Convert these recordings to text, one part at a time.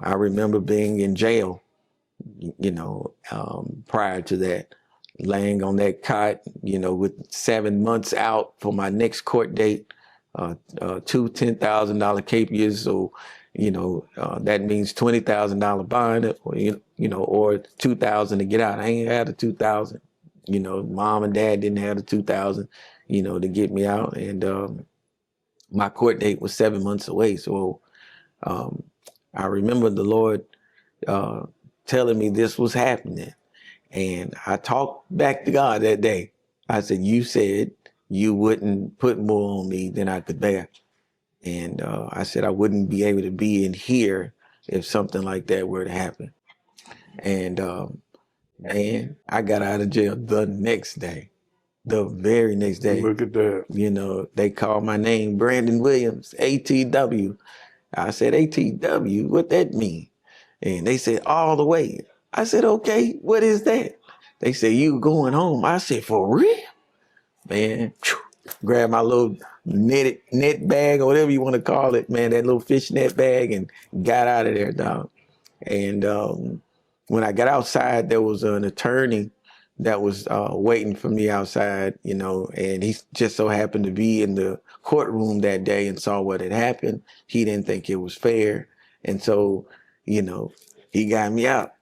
I remember being in jail, prior to that, laying on that cot, with 7 months out for my next court date, two $10,000 capias. So, that means $20,000 bond, or 2,000 to get out. I ain't had a 2,000. Mom and dad didn't have the 2,000, to get me out. And my court date was 7 months away. So I remember the Lord telling me this was happening. And I talked back to God that day. I said, you said you wouldn't put more on me than I could bear. And I said I wouldn't be able to be in here if something like that were to happen. And man, I got out of jail the next day, the very next day. Look at that. They called my name, Brandon Williams, ATW. I said, ATW, what that mean? And they said, all the way. I said, okay, what is that? They said, you going home. I said, for real? Man, grab my little net bag or whatever you want to call it, man, that little fishnet bag, and got out of there, dog. And when I got outside, there was an attorney that was waiting for me outside, and he just so happened to be in the courtroom that day and saw what had happened. He didn't think it was fair. And so, he got me out,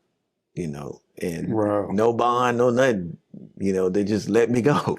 and Wow. no bond, no nothing, they just let me go.